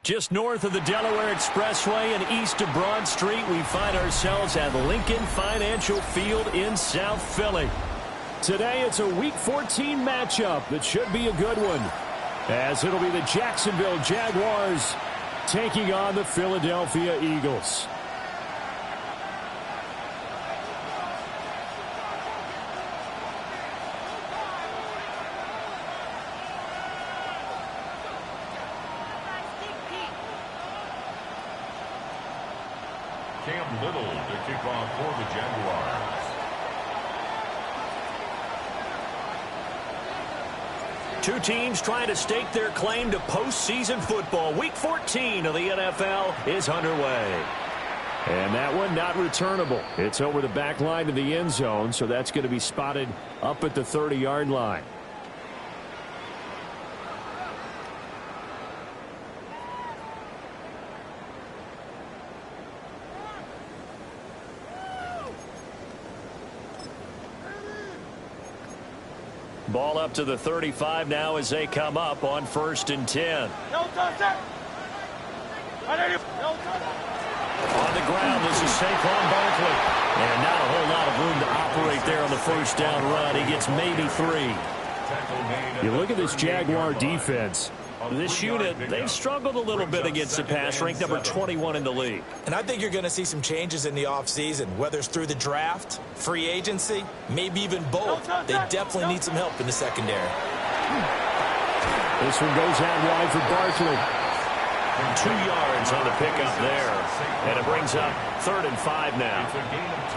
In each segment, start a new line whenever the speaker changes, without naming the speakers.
Just north of the Delaware Expressway and east of Broad Street, we find ourselves at Lincoln Financial Field in South Philly. Today, it's a Week 14 matchup that should be a good one, as it'll be the Jacksonville Jaguars taking on the Philadelphia Eagles.
Little to kick off for the Jaguars.
Two teams trying to stake their claim to postseason football. Week 14 of the NFL is underway. And that one not returnable. It's over the back line of the end zone, so that's going to be spotted up at the 30-yard line. Ball up to the 35 now as they come up on 1st and 10. On the ground, this is Saquon Barkley. And not a whole lot of room to operate there on the first down run. He gets maybe 3. You look at this Jaguar defense. This unit, they've struggled a little bit against the pass, ranked number 21 in the league.
And I think you're going to see some changes in the offseason, whether it's through the draft, free agency, maybe even both. They definitely need some help in the secondary.
This one goes out wide for Barkley. 2 yards on the pickup there. And it brings up 3rd and 5 now.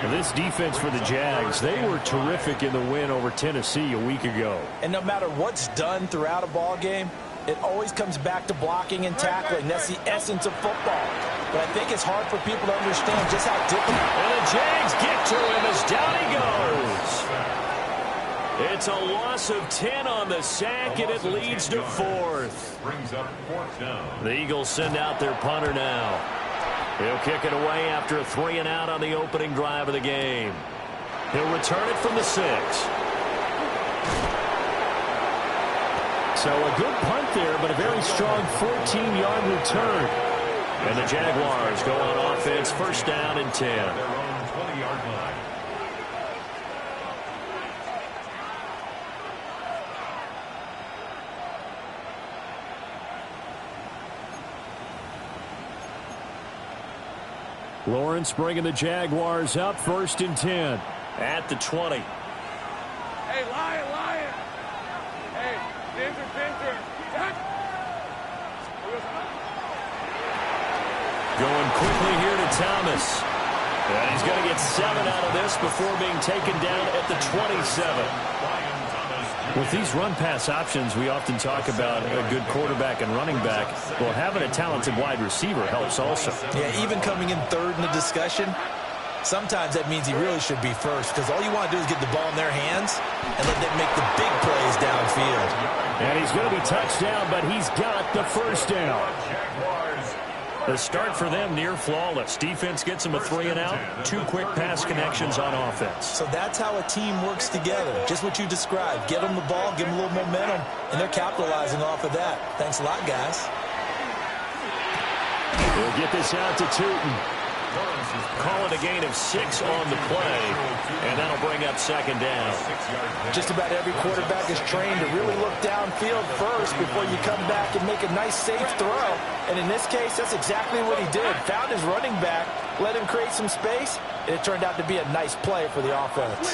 This defense for the Jags, they were terrific in the win over Tennessee a week ago.
And no matter what's done throughout a ball game, it always comes back to blocking and tackling. That's the essence of football. But I think it's hard for people to understand just how difficult.
And the Jags get to him as down he goes. It's a loss of 10 on the sack, and it leads to 4th.
Brings up 4th down.
The Eagles send out their punter now. He'll kick it away after a 3 and out on the opening drive of the game. He'll return it from the 6. So a good punt there, but a very strong 14-yard return. And the Jaguars go on offense, 1st down and 10.
Their own 20-yard line.
Lawrence bringing the Jaguars up, 1st and 10 at the 20.
Hey, Lion. Hey, Pinter.
Going quickly here to Thomas. And he's going to get 7 out of this before being taken down at the 27. With these run-pass options, we often talk about a good quarterback and running back. Well, having a talented wide receiver helps also.
Yeah, even coming in 3rd in the discussion, sometimes that means he really should be 1st, because all you want to do is get the ball in their hands and let them make the big plays downfield.
And he's going to be touched down, but he's got the 1st down. The start for them near flawless. Defense gets them a 3 and out. 2 quick pass connections on offense.
So that's how a team works together. Just what you described. Get them the ball, give them a little momentum, and they're capitalizing off of that. Thanks a lot, guys.
We'll get this out to Tootin. Calling a gain of 6 on the play, and that'll bring up 2nd down.
Just about every quarterback is trained to really look downfield first before you come back and make a nice, safe throw. And in this case, that's exactly what he did. Found his running back, let him create some space, and it turned out to be a nice play for the offense.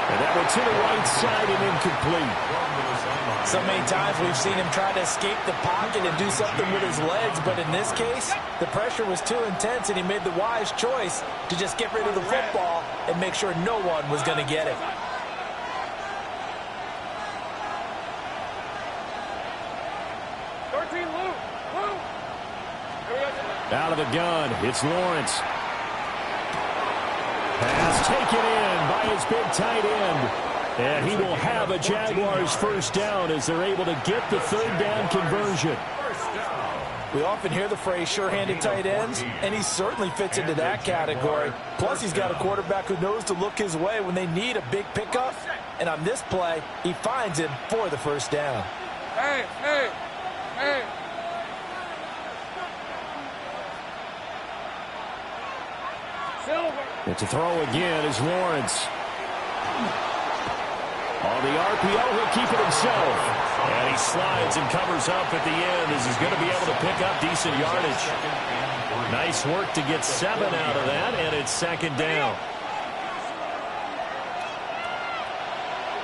And that went to the right side and incomplete.
So many times we've seen him try to escape the pocket and do something with his legs, but in this case, the pressure was too intense, and he made the wise choice to just get rid of the football and make sure no one was going to get it.
Out of the gun, it's Lawrence. Pass taken in by his big tight end. And he will have a Jaguars first down as they're able to get the third down conversion.
We often hear the phrase sure-handed tight ends, and he certainly fits into that category. Plus, he's got a quarterback who knows to look his way when they need a big pickup. And on this play, he finds him for the first down.
Hey, hey, hey. Silver.
And to throw again is Lawrence. On the RPO, he'll keep it himself. And he slides and covers up at the end as he's going to be able to pick up decent yardage. Nice work to get 7 out of that, and it's second down.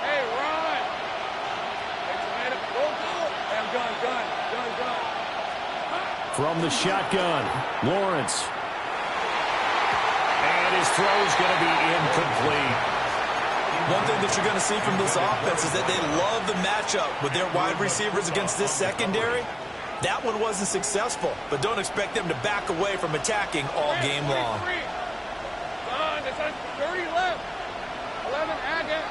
Hey, Ron. Gun.
From the shotgun, Lawrence. And his throw's going to be incomplete.
One thing that you're going to see from this offense is that they love the matchup with their wide receivers against this secondary. That one wasn't successful, but don't expect them to back away from attacking all game long.
There's 30 left. 11, add that.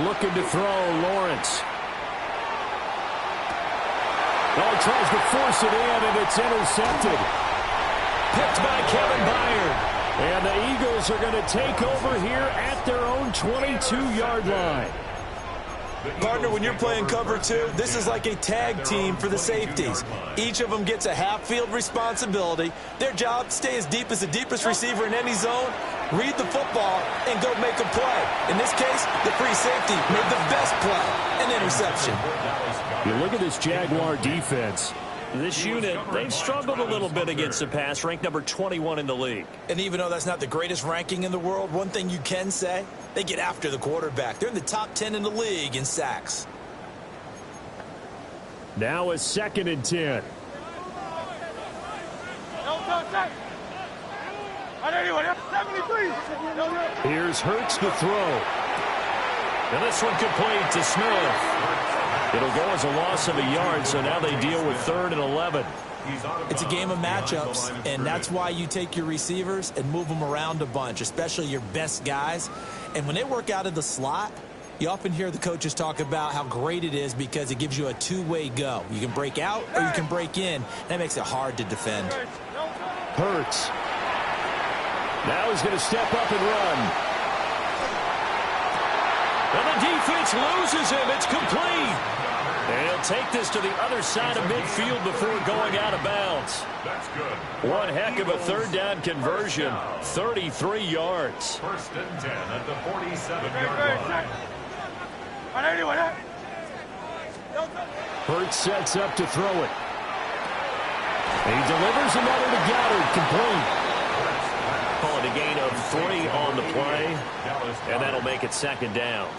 Looking to throw, Lawrence. Oh, tries to force it in, and it's intercepted. Picked by Kevin Byard. And the Eagles are going to take over here at their own 22-yard line.
Partner, when you're playing cover 2, this is like a tag team for the safeties. Each of them gets a half-field responsibility. Their job, stay as deep as the deepest receiver in any zone, read the football, and go make a play. In this case, the free safety made the best play, an interception.
You look at this Jaguar defense. This unit, they've struggled a little bit against the pass, ranked number 21 in the league.
And even though that's not the greatest ranking in the world, one thing you can say, they get after the quarterback. They're in the top 10 in the league in sacks.
Now a 2nd and 10. Here's Hurts to throw. And this one complete to Smith. It'll go as a loss of a yard, so now they deal with 3rd and 11.
It's a game of matchups, and that's why you take your receivers and move them around a bunch, especially your best guys. And when they work out of the slot, you often hear the coaches talk about how great it is because it gives you a two-way go. You can break out or you can break in. That makes it hard to defend.
Hurts. Now he's going to step up and run. And the defense loses him. It's complete. And he'll take this to the other side of midfield before going out of bounds.
That's good.
One heck of a third down conversion. 33 yards.
1st and 10 at the 47-yard line.
Hurts sets up to throw it. And he delivers another to Goddard. Complete. Call it a gain of 3 on the play. And that'll make it 2nd down.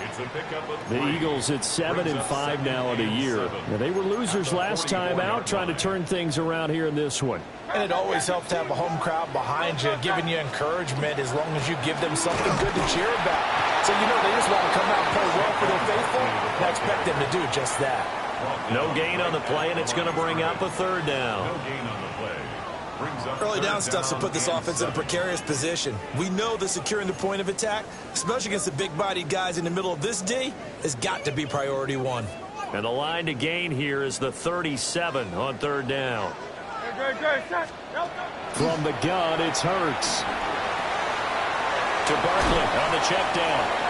The Eagles at 7-5 now of the year. Now, they were losers last time out, trying to turn things around here in this one.
And it always helps to have a home crowd behind you, giving you encouragement as long as you give them something good to cheer about. So you know they just want to come out and play well for their faithful, and I expect them to do just that.
No gain on the play, and it's going to bring up a 3rd down.
No gain on the play.
Early down stuff's to put this offense in a precarious position. We know that securing the point of attack, especially against the big-bodied guys in the middle of this D, has got to be priority 1.
And the line to gain here is the 37 on 3rd down. From the gun, it's Hurts. To Barkley on the check down.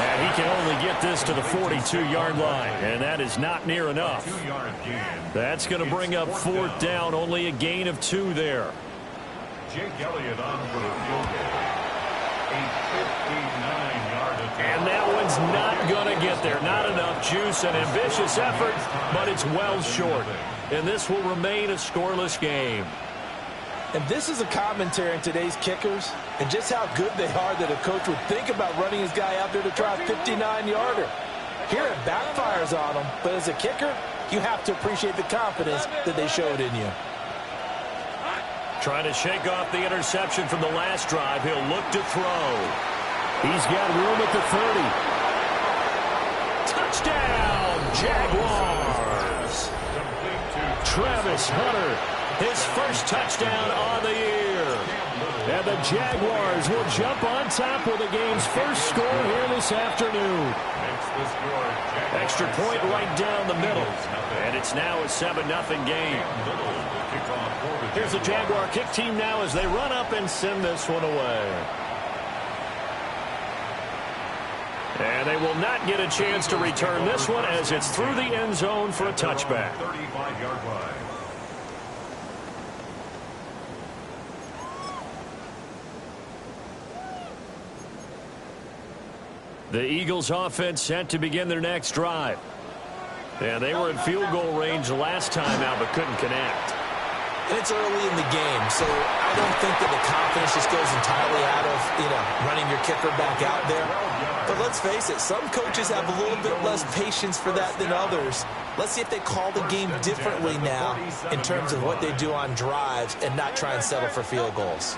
And he can only get this to the 42-yard line. And that is not near enough. That's going to bring up 4th down. Only a gain of 2 there.
Jake Elliott on for the field goal. A 59-yard attempt.
And that one's not going to get there. Not enough juice. An ambitious effort, but it's well short. And this will remain a scoreless game.
And this is a commentary on today's kickers and just how good they are that a coach would think about running his guy out there to try a 59-yarder. Here it backfires on him, but as a kicker, you have to appreciate the confidence that they showed in you.
Trying to shake off the interception from the last drive. He'll look to throw. He's got room at the 30. Touchdown, Jaguars. Travis Hunter his first touchdown on the year. And the Jaguars will jump on top with the game's first score here this afternoon. Extra point right down the middle. And it's now a 7-0 game. Here's the Jaguar kick team now as they run up and send this one away. And they will not get a chance to return this one as it's through the end zone for a touchback.
35-yard line.
The Eagles offense set to begin their next drive. And they were in field goal range last time out but couldn't connect.
And it's early in the game, so I don't think that the confidence just goes entirely out of, running your kicker back out there. But let's face it, some coaches have a little bit less patience for that than others. Let's see if they call the game differently now in terms of what they do on drives and not try and settle for field goals.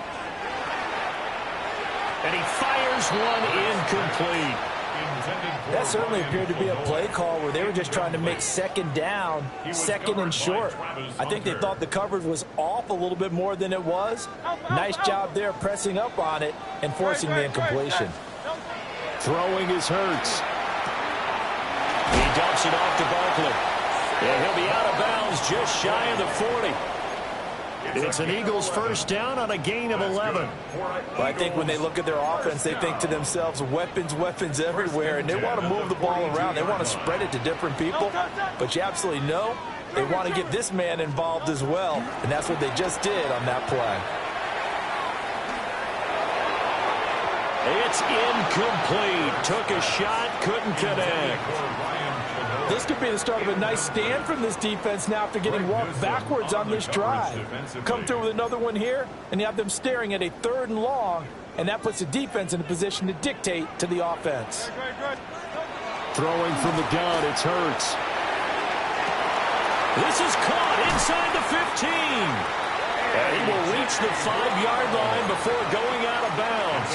And he fires one incomplete.
That certainly appeared to be a play call where they were just trying to make second down, second and short. I think they thought the coverage was off a little bit more than it was. Nice job there pressing up on it and forcing the incompletion.
Throwing is Hurts. He dumps it off to Barkley. And he'll be out of bounds just shy of the 40. It's an Eagles first down on a gain of 11.
Well, I think when they look at their offense, they think to themselves, weapons, weapons everywhere, and they want to move the ball around. They want to spread it to different people, but you absolutely know they want to get this man involved as well, and that's what they just did on that play.
It's incomplete. Took a shot, couldn't connect.
This could be the start of a nice stand from this defense now after getting walked backwards on this drive. Come through with another one here, and you have them staring at a 3rd and long, and that puts the defense in a position to dictate to the offense.
Throwing from the gun, it's Hurts. This is caught inside the 15. And he will reach the 5-yard line before going out of bounds.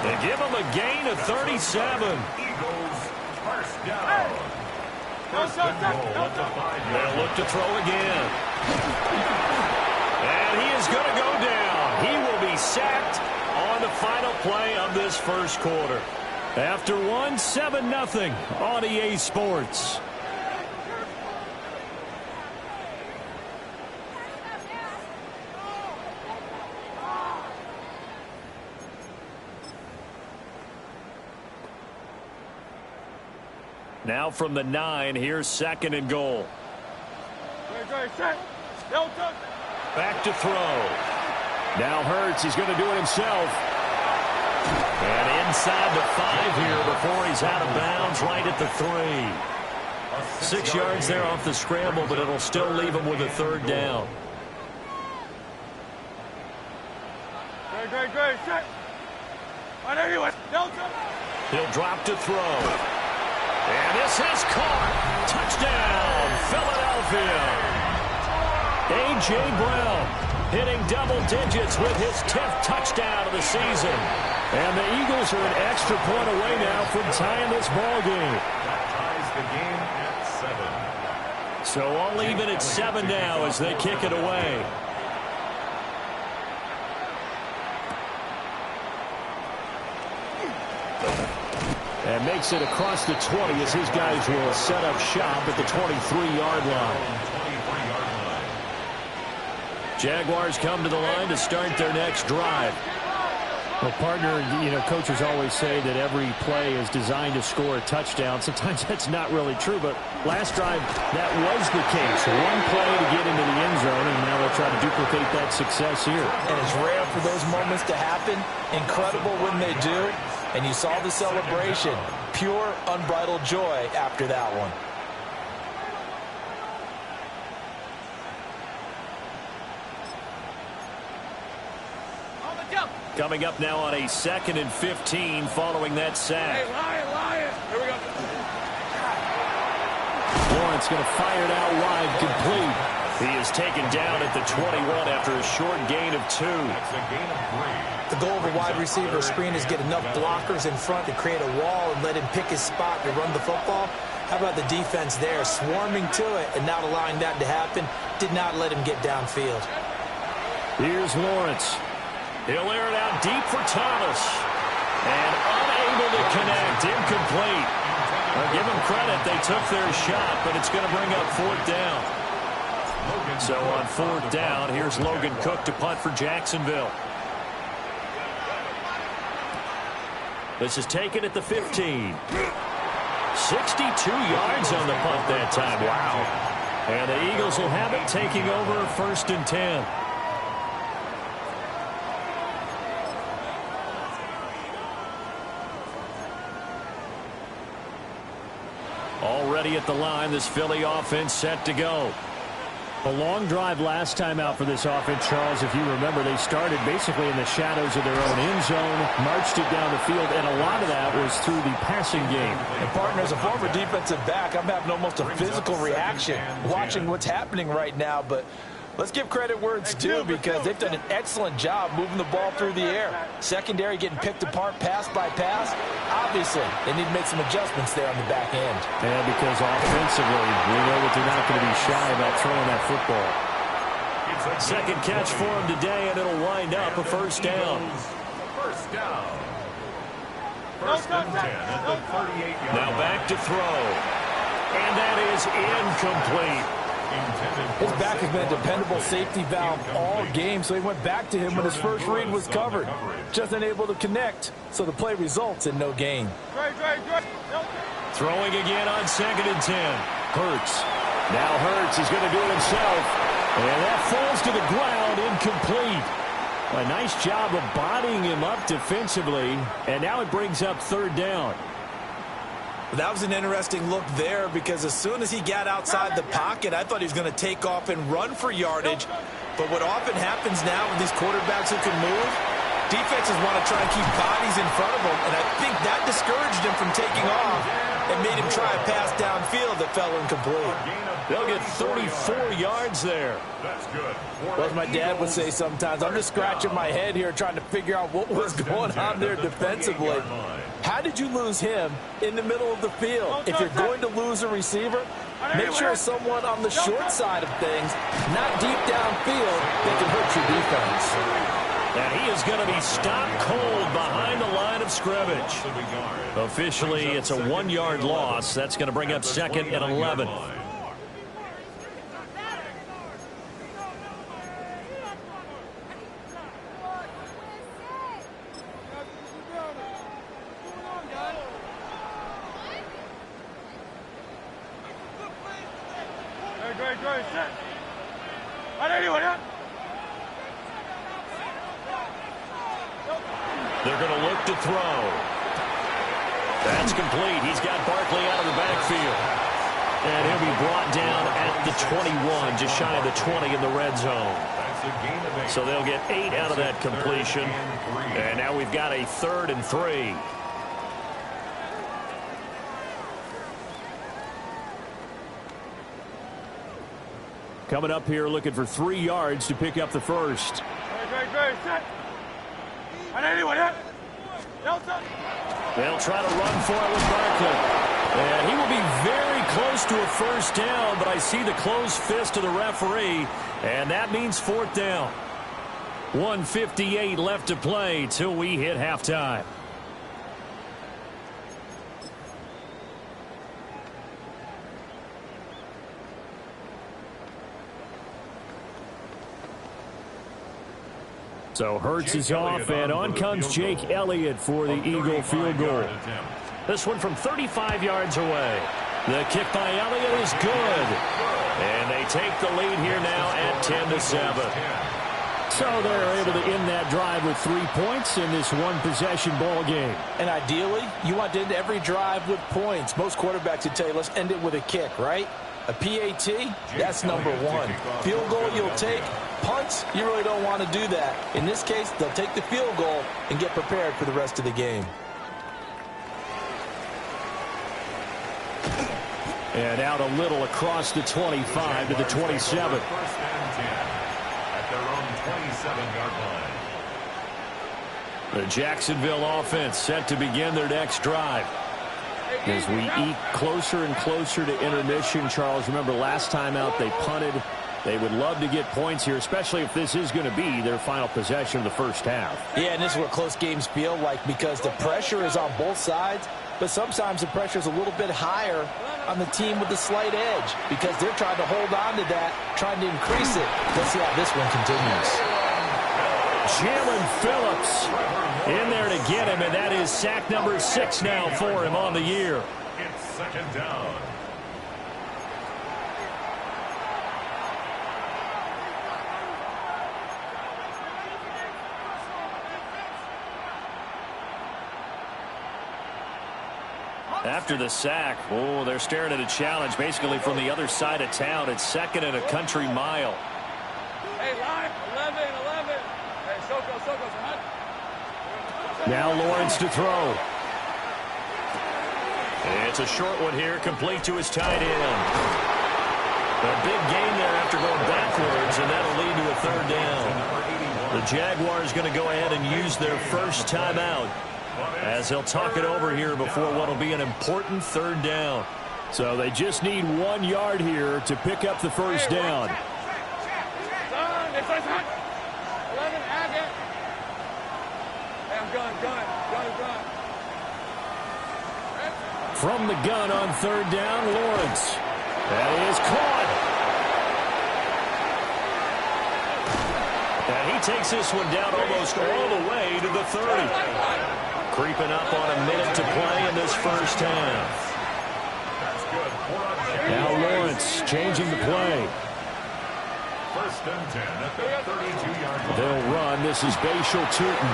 They give him a gain of 37. They'll look to throw again. And he is going to go down. He will be sacked on the final play of this first quarter. After one, 7-0 on EA Sports. Now from the 9, here's 2nd and goal. Back to throw. Now Hurts, he's going to do it himself. And inside the 5 here before he's out of bounds right at the 3. 6 yards there off the scramble, but it'll still leave him with a 3rd down. He'll drop to throw. And this is caught. Touchdown, Philadelphia. A.J. Brown hitting double digits with his 10th touchdown of the season. And the Eagles are an extra point away now from tying this ball game.
That ties the game at 7.
So all even at 7 now as they kick it away. And makes it across the 20 as his guys will set up shop at the 23-yard line. Jaguars come to the line to start their next drive.
Well, partner, coaches always say that every play is designed to score a touchdown. Sometimes that's not really true, but last drive, that was the case. One play to get into the end zone, and now they'll try to duplicate that success here.
And it's rare for those moments to happen. Incredible when they do. And you saw the celebration. Pure, unbridled joy after that one.
Coming up now on a 2nd and 15 following that sack.
Hey, Lion. Here we go.
Lawrence going to fire it out wide, complete. He is taken down at the 21 after a short gain of 2.
That's a gain of 3.
The goal of a wide receiver screen is get enough blockers in front to create a wall and let him pick his spot to run the football. How about the defense there, swarming to it and not allowing that to happen? Did not let him get downfield.
Here's Lawrence. He'll air it out deep for Thomas. And unable to connect, incomplete. Well, give them credit, they took their shot, but it's going to bring up 4th down. So on 4th down, here's Logan Cook to punt for Jacksonville. This is taken at the 15. 62 yards on the punt that time. Wow. And the Eagles will have it, taking over 1st and 10. Already at the line, this Philly offense set to go. A long drive last time out for this offense, Charles. If you remember, they started basically in the shadows of their own end zone, marched it down the field, and a lot of that was through the passing game.
And, partner, as a former defensive back, I'm having almost a physical reaction watching what's happening right now. But let's give credit where it's due, because they've done an excellent job moving the ball through the air. Secondary getting picked apart pass by pass. Obviously, they need to make some adjustments there on the back end.
Yeah, because offensively, we know that they're not going to be shy about throwing that football.
Second catch for him today, and it'll wind up a 1st down.
First down. 1st and 10 at the 38-yard line.
Now back to throw. And that is incomplete.
His back has been a dependable safety valve all game, so he went back to him when his first read was covered. Just unable to connect, so the play results in no gain.
Throwing again on 2nd and 10. Hurts. Now Hurts is going to do it himself. And that falls to the ground, incomplete. A nice job of bodying him up defensively, and now it brings up 3rd down.
That was an interesting look there, because as soon as he got outside the pocket, I thought he was going to take off and run for yardage. But what often happens now with these quarterbacks who can move, defenses want to try and keep bodies in front of them, and I think that discouraged him from taking off and made him try a pass downfield that fell incomplete.
They'll get 34 yards there.
That's good.
Well, as my dad would say sometimes, I'm just scratching my head here trying to figure out what was going on there defensively. How did you lose him in the middle of the field? If you're going to lose a receiver, make sure someone on the short side of things, not deep downfield, that can hurt your defense.
And he is going to be stopped cold behind the line of scrimmage. Officially, it's a 1-yard loss. That's going to bring up 2nd and 11. They're going to look to throw. That's complete. He's got Barkley out of the backfield. And he'll be brought down at the 21, just shy of the 20 in the red zone. So they'll get 8 out of that completion. And now we've got a 3rd and 3. Coming up here looking for 3 yards to pick up the first. They'll try to run for it with Barkley. And he will be very close to a 1st down, but I see the closed fist of the referee, and that means 4th down. 1:58 left to play till we hit halftime. So Hurts is off, and on comes Jake Elliott for the Eagle field goal. This one from 35 yards away. The kick by Elliott is good. And they take the lead here now at 10-7. So they're able to end that drive with 3 points in this one-possession ball game.
And ideally, you want to end every drive with points. Most quarterbacks would tell you, let's end it with a kick, right? A PAT, that's number 1. Field goal you'll take. Punts, you really don't want to do that. In this case, they'll take the field goal and get prepared for the rest of the game.
And out a little across the 25 to the 27.
First and 10 at their own 27-yard line.
The Jacksonville offense set to begin their next drive.
As we eke closer and closer to intermission, Charles, remember last time out they punted. They would love to get points here, especially if this is going to be their final possession of the first half.
Yeah, and this is what close games feel like because the pressure is on both sides, but sometimes the pressure is a little bit higher on the team with the slight edge because they're trying to hold on to that, trying to increase it. Let's see how this one continues.
Jalen Phillips in there to get him, and that is sack number 6 now for him on the year.
It's second down.
After the sack, oh, they're staring at a challenge basically from the other side of town. It's second and a country mile.
Hey, line, 11. Hey, Soko,
Now Lawrence to throw.
It's a short one here, complete to his tight end. A big gain there after going backwards, and that'll lead to a third down. The Jaguars going to go ahead and use their first timeout as they'll talk it over here before what will be an important third down.
So they just need 1 yard here to pick up the first down.
It's 11, Agate. Hey, I'm gun.
From the gun on third down, Lawrence. That is caught.
And he takes this one down almost all the way to the 30. Creeping up on a minute to play in this first half.
Now Lawrence changing the play.
First and 10 at the 32-yard line.
They'll run. This is Bashal Tootin.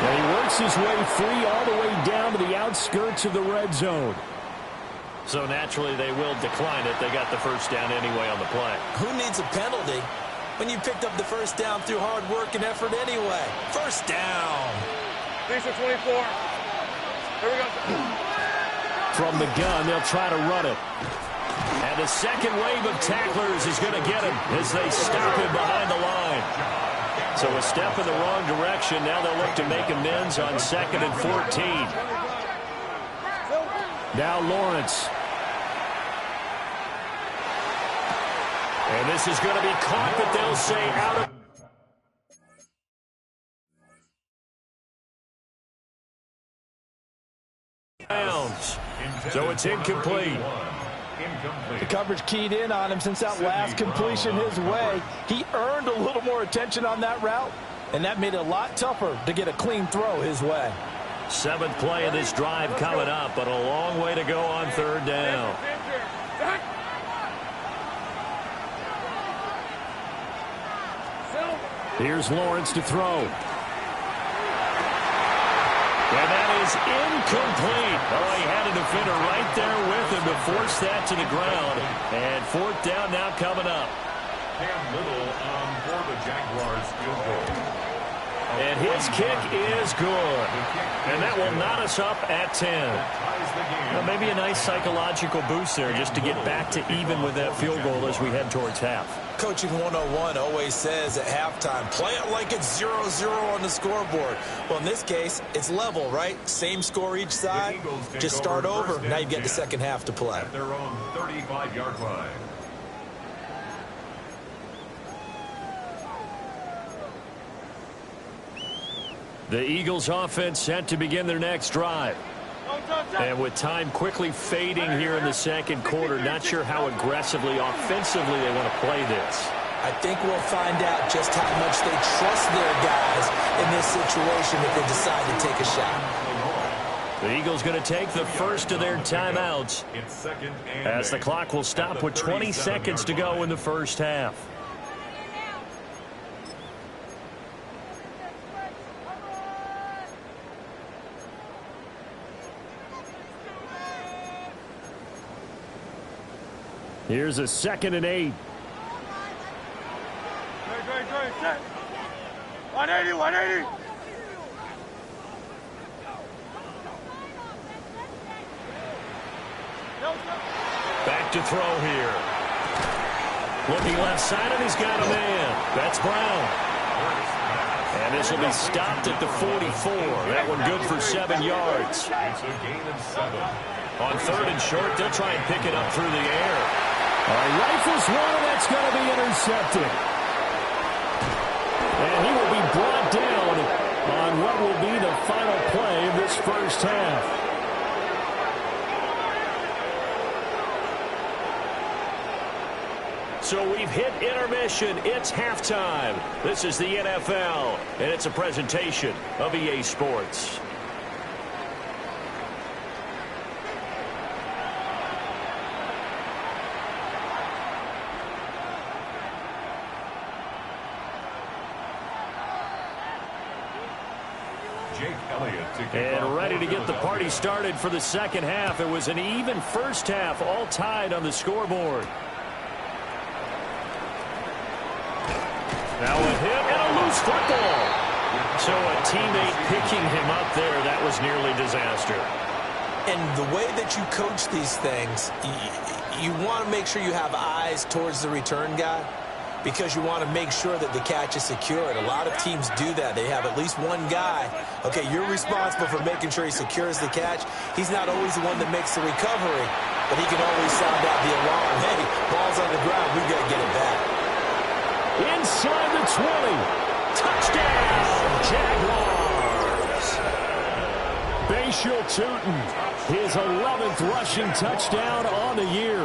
And he works his way free all the way down to the outskirts of the red zone.
So naturally they will decline it. They got the first down anyway on the play.
Who needs a penalty when you picked up the first down through hard work and effort anyway? First down.
24. Here we go.
From the gun, they'll try to run it.
And the second wave of tacklers is going to get him as they stop him behind the line. So a step in the wrong direction. Now they'll look to make amends on 2nd and 14.
Now Lawrence.
And this is going to be caught, but they'll say out of bounds. So it's incomplete.
The coverage keyed in on him since that last completion his way. He earned a little more attention on that route, and that made it a lot tougher to get a clean throw his way.
7th play of this drive coming up, but a long way to go on third down.
Here's Lawrence to throw.
And that is incomplete. Oh, he had a defender right there with him to force that to the ground. And 4th down now coming up.
Cam Little for the Jaguars field goal.
And his kick is good. And that will knot us up at 10. Well, maybe a nice psychological boost there just to get back to even with that field goal as we head towards half.
Coaching 101 always says at halftime, play it like it's 0-0 on the scoreboard. Well, in this case, it's level, right? Same score each side. Just start over. Now you've got the second half to play.
At their own 35-yard line.
The Eagles offense set to begin their next drive. And with time quickly fading here in the second quarter, not sure how aggressively, offensively they want to play this.
I think we'll find out just how much they trust their guys in this situation if they decide to take a shot.
The Eagles going to take the first of their timeouts as the clock will stop with 20 seconds to go in the first half.
Here's a 2nd and 8.
Great. 180.
Back to throw here. Looking left side, and he's got a man. That's Brown. And this will be stopped at the 44. That one good for 7 yards.
It's a gain of 7.
On 3rd and short, they'll try and pick it up through the air. Rifles one, and that's going to be intercepted. And he will be brought down on what will be the final play of this first half. So we've hit intermission. It's halftime. This is the NFL, and it's a presentation of EA Sports. And ready to get the party started for the second half. It was an even first half, all tied on the scoreboard. Now a hit and a loose football. So a teammate picking him up there, that was nearly disaster.
And the way that you coach these things, you want to make sure you have eyes towards the return guy because you want to make sure that the catch is secured. A lot of teams do that. They have at least one guy. Okay, you're responsible for making sure he secures the catch. He's not always the one that makes the recovery, but he can always sound out the alarm. Hey, ball's on the ground. We've got to get it back.
Inside the 20. Touchdown, Jaguars. Bashal Tootin, his 11th rushing touchdown on the year.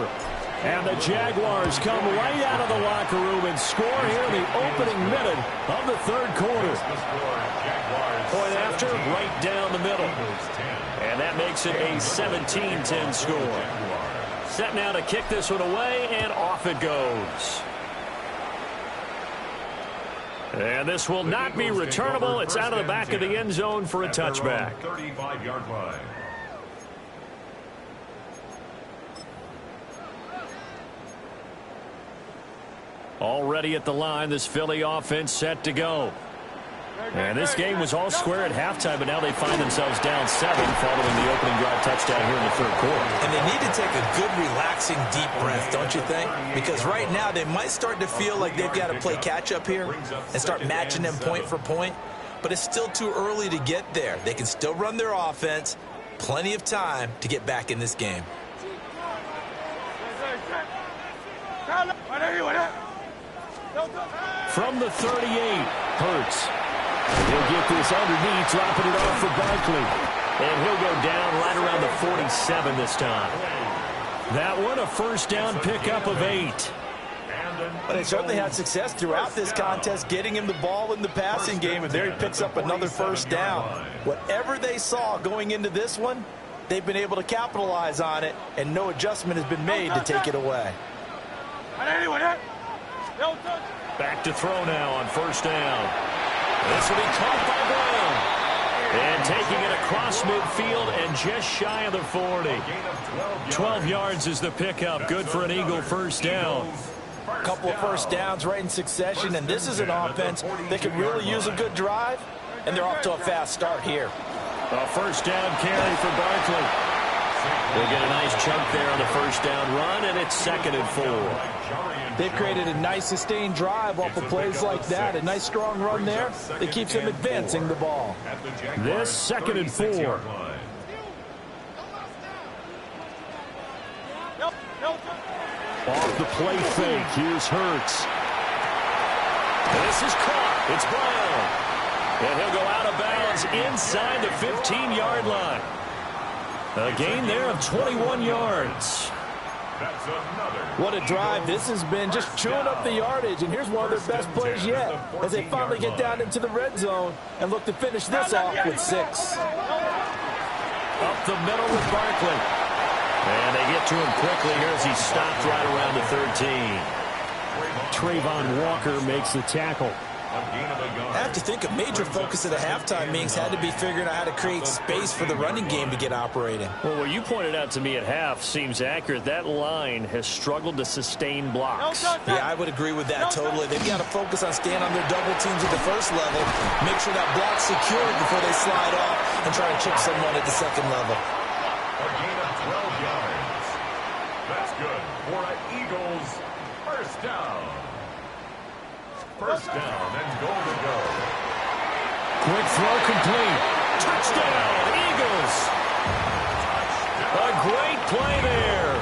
And the Jaguars come right out of the locker room and score here in the opening minute of the third quarter. Point after, right down the middle. And that makes it a 17-10 score. Set now to kick this one away, and off it goes. And this will not be returnable. It's out of the back of the end zone for a touchback.
35-yard line.
Already at the line, this Philly offense set to go. And this game was all square at halftime, but now they find themselves down 7 following the opening drive touchdown here in the third quarter.
And they need to take a good, relaxing, deep breath, don't you think? Because right now they might start to feel like they've got to play catch-up here and start matching them point for point. But it's still too early to get there. They can still run their offense. Plenty of time to get back in this game.
From the 38, Hurts. He'll get this underneath, dropping it off for Barkley. And he'll go down right around the 47 this time. That one, a first down pickup of 8.
But they certainly had success throughout this contest, getting him the ball in the passing game, and there he picks up another first down. Whatever they saw going into this one, they've been able to capitalize on it, and no adjustment has been made to take it away.
Back to throw now on first down. This will be caught by Brown. And taking it across midfield and just shy of the 40. 12 yards is the pickup. Good for an Eagle first down.
A couple of first downs right in succession, and this is an offense that could really use a good drive, and they're off to a fast start here.
A first down carry for Barkley. We'll get a nice chunk there on the first down run, and it's 2nd and 4.
They've created a nice sustained drive off of plays like that. A nice strong run there that keeps them advancing the ball.
This 2nd and 4. Off the play fake, here's Hurts. This is caught. It's Brown. And he'll go out of bounds inside the 15-yard line. A gain there of 21 yards.
What a drive this has been, just chewing up the yardage, and here's one of their best plays yet as they finally get down into the red zone and look to finish this off with 6.
Up the middle with Barkley. And they get to him quickly here as he's stopped right around the 13. Trayvon Walker makes the tackle.
I have to think a major focus of the halftime meetings had to be figuring out how to create space for the running game to get operating.
Well, what you pointed out to me at half seems accurate. That line has struggled to sustain blocks.
Yeah, I would agree with that totally. They've got to focus on staying on their double teams at the first level, make sure that block's secured before they slide off and try to chip someone at the second level.
A gain of 12 yards. That's good for an Eagles first down. First down and goal to go.
Quick throw complete. Touchdown, Eagles. A great play there.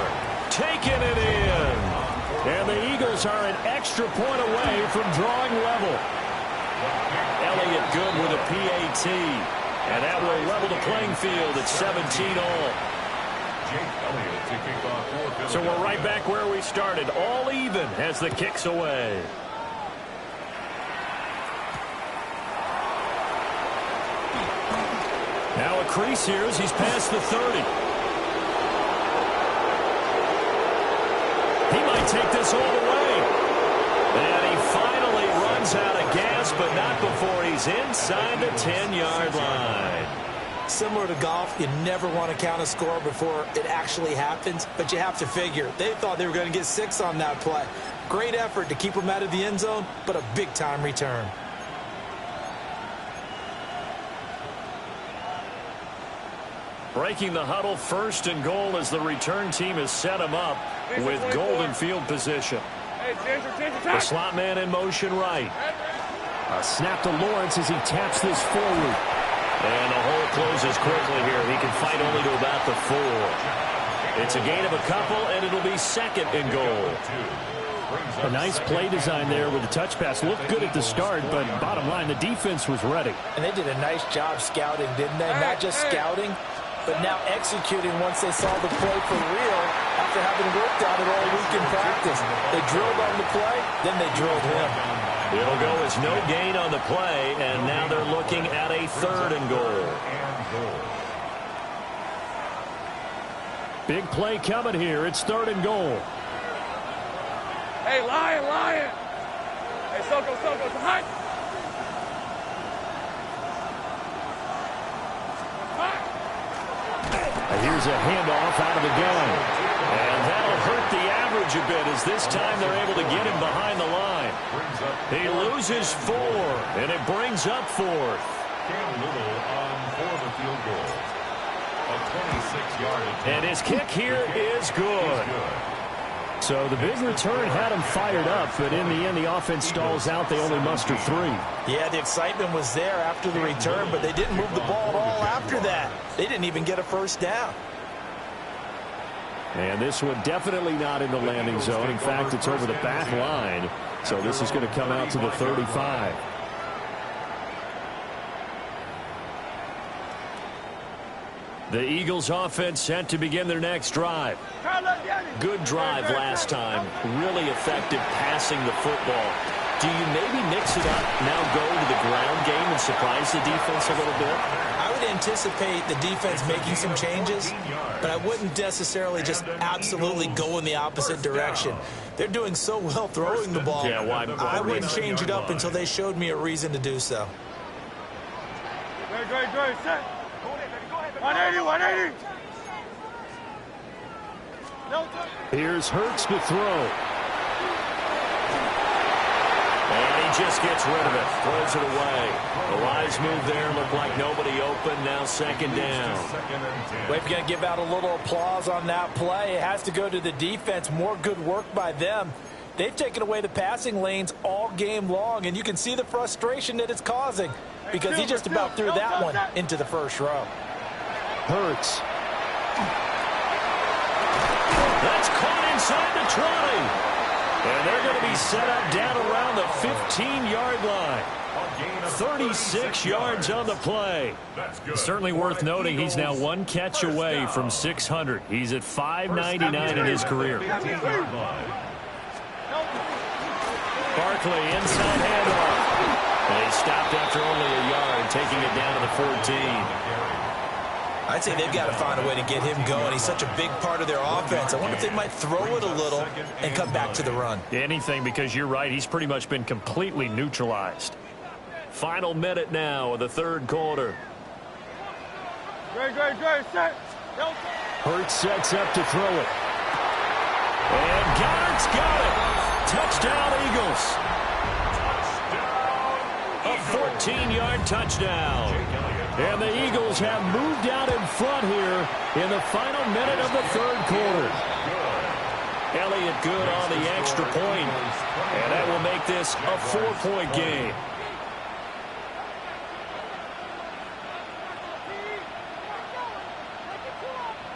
Taking it in. And the Eagles are an extra point away from drawing level. Elliott good with a PAT. And that will level the playing field at 17 all. So we're right back where we started. All even as the kick's away. Now a crease here as he's past the 30. He might take this all the way. And he finally runs out of gas, but not before he's inside the 10-yard line.
Similar to golf, you never want to count a score before it actually happens, but you have to figure. They thought they were going to get 6 on that play. Great effort to keep them out of the end zone, but a big-time return.
Breaking the huddle, 1st and goal as the return team has set him up with golden field position. The slot man in motion right. A snap to Lawrence as he taps this forward. And the hole closes quickly here. He can fight only to about the 4. It's a gain of a couple, and it'll be 2nd and goal.
A nice play design there with the touch pass. Looked good at the start, but bottom line, the defense was ready.
And they did a nice job scouting, didn't they? Not just scouting, but now executing once they saw the play for real after having worked on it all week in practice. They drilled on the play, then they drilled him.
It'll go as no gain on the play, and now they're looking at a 3rd and goal.
Big play coming here. It's 3rd and goal.
Hey, Lion. Hey, Soko, hot.
Here's a handoff out of the gun.
And that'll hurt the average a bit as this time they're able to get him behind the line. He loses 4, and it brings up 4th.
Cam Little on for the field goal. A 26-yard attempt.
And his kick here is good.
So the big return had him fired up, but in the end, the offense stalls out. They only muster 3.
Yeah, the excitement was there after the return, but they didn't move the ball at all after that. They didn't even get a 1st down.
And this one definitely not in the landing zone. In fact, it's over the back line. So this is going to come out to the 35.
The Eagles offense set to begin their next drive. Good drive last time. Really effective passing the football. Do you maybe mix it up, now go to the ground game and surprise the defense a little bit?
I would anticipate the defense making some changes, but I wouldn't necessarily just absolutely go in the opposite direction. They're doing so well throwing the ball.
Yeah, why
I wouldn't change it up until they showed me a reason to do so.
Great, set. 180.
Here's Hurts to throw.
And he just gets rid of it. Throws it away. The wise move there. Looked like nobody open. Now 2nd down.
We're going to give out a little applause on that play. It has to go to the defense. More good work by them. They've taken away the passing lanes all game long, and you can see the frustration that it's causing because he just about threw that one into the 1st row.
Hurts.
That's caught inside the 20. And they're going to be set up down around the 15-yard line. 36 yards on the play.
Certainly worth noting he's now 1 catch away from 600. He's at 599 in his career.
Barkley inside handoff. And he stopped after only a yard, taking it down to the 14.
I'd say they've got to find a way to get him going. He's such a big part of their offense. I wonder if they might throw it a little and come back to the run.
Anything, because you're right. He's pretty much been completely neutralized.
Final minute now of the 3rd quarter.
Great, set.
Hurts sets up to throw it.
And Goddard's got it. Touchdown, Eagles. A 14-yard touchdown. And the Eagles have moved out in front here in the final minute of the 3rd quarter. Elliott good on the extra point. And that will make this a 4-point game.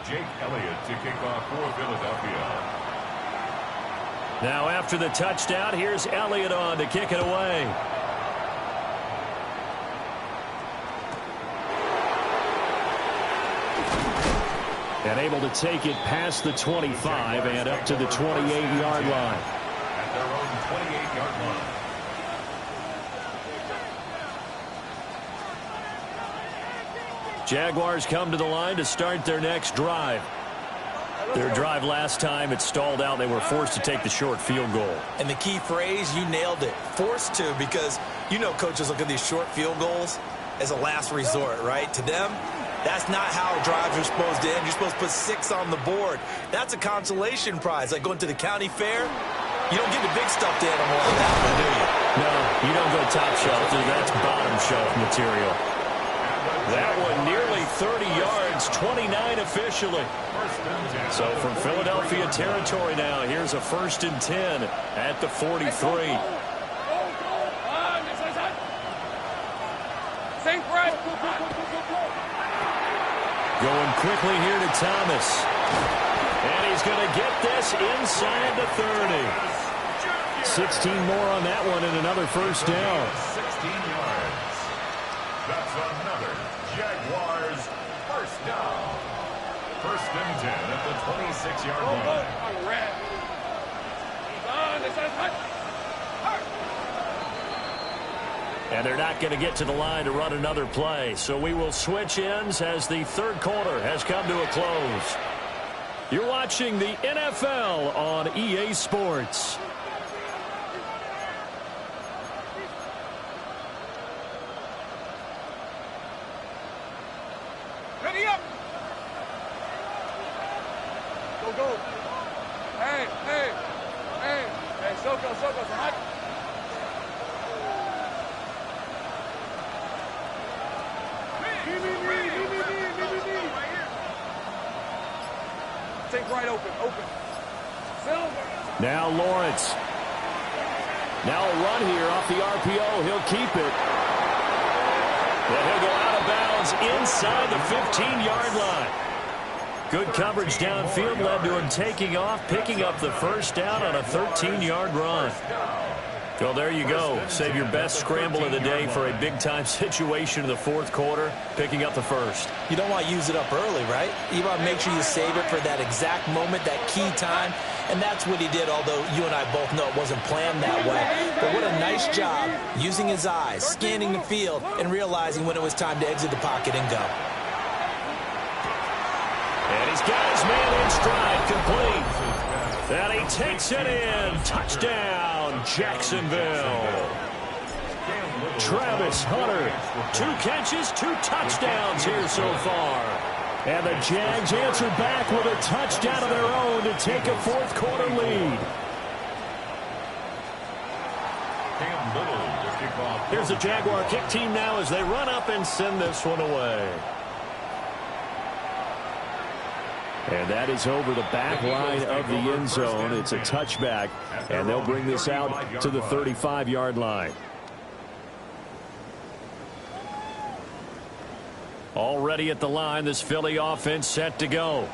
Jake Elliott to kick off for Philadelphia.
Now after the touchdown, here's Elliott on to kick it away. And able to take it past the 25 and up to the 28-yard line.
At their own 28-yard line.
Jaguars come to the line to start their next drive. Their drive last time, it stalled out. They were forced to take the short field goal.
And the key phrase, you nailed it, forced to, because you know coaches look at these short field goals as a last resort, right? To them, that's not how drives are supposed to end. You're supposed to put 6 on the board. That's a consolation prize, like going to the county fair. You don't get the big stuffed animal on that one, do you?
No, you don't go top shelf. That's bottom shelf material. That one nearly 30 yards, 29 officially. So from Philadelphia territory now, here's a 1st and 10 at the 43. Going quickly here to Thomas. And he's going to get this inside the 30. 16 more on that one and another first down.
16 yards. That's another Jaguars first down. 1st and 10 at the 26-yard line.
And they're not going to get to the line to run another play. So we will switch ends as the 3rd quarter has come to a close. You're watching the NFL on EA Sports.
Ready up. Go. Hey, Soko, hot. Take right open. Silver.
Now Lawrence. Now a run here off the RPO. He'll keep it. And he'll go out of bounds inside the 15-yard line. Good coverage downfield led to him taking off, picking up the first down on a 13-yard run. Well, there you go. Save your best scramble of the day for a big-time situation in the 4th quarter, picking up the first.
You don't want to use it up early, right? You want to make sure you save it for that exact moment, that key time. And that's what he did, although you and I both know it wasn't planned that way. But what a nice job using his eyes, scanning the field, and realizing when it was time to exit the pocket and go.
And he's got his man in stride, complete. And he takes it in. Touchdown, Jacksonville. Travis Hunter, 2 catches, 2 touchdowns here so far. And the Jags answer back with a touchdown of their own to take a 4th quarter lead. Here's the Jaguar kick team now as they run up and send this one away. And that is over the back line of the end zone. It's a touchback, and they'll bring this out to the 35-yard line. Already at the line, this Philly offense set to go.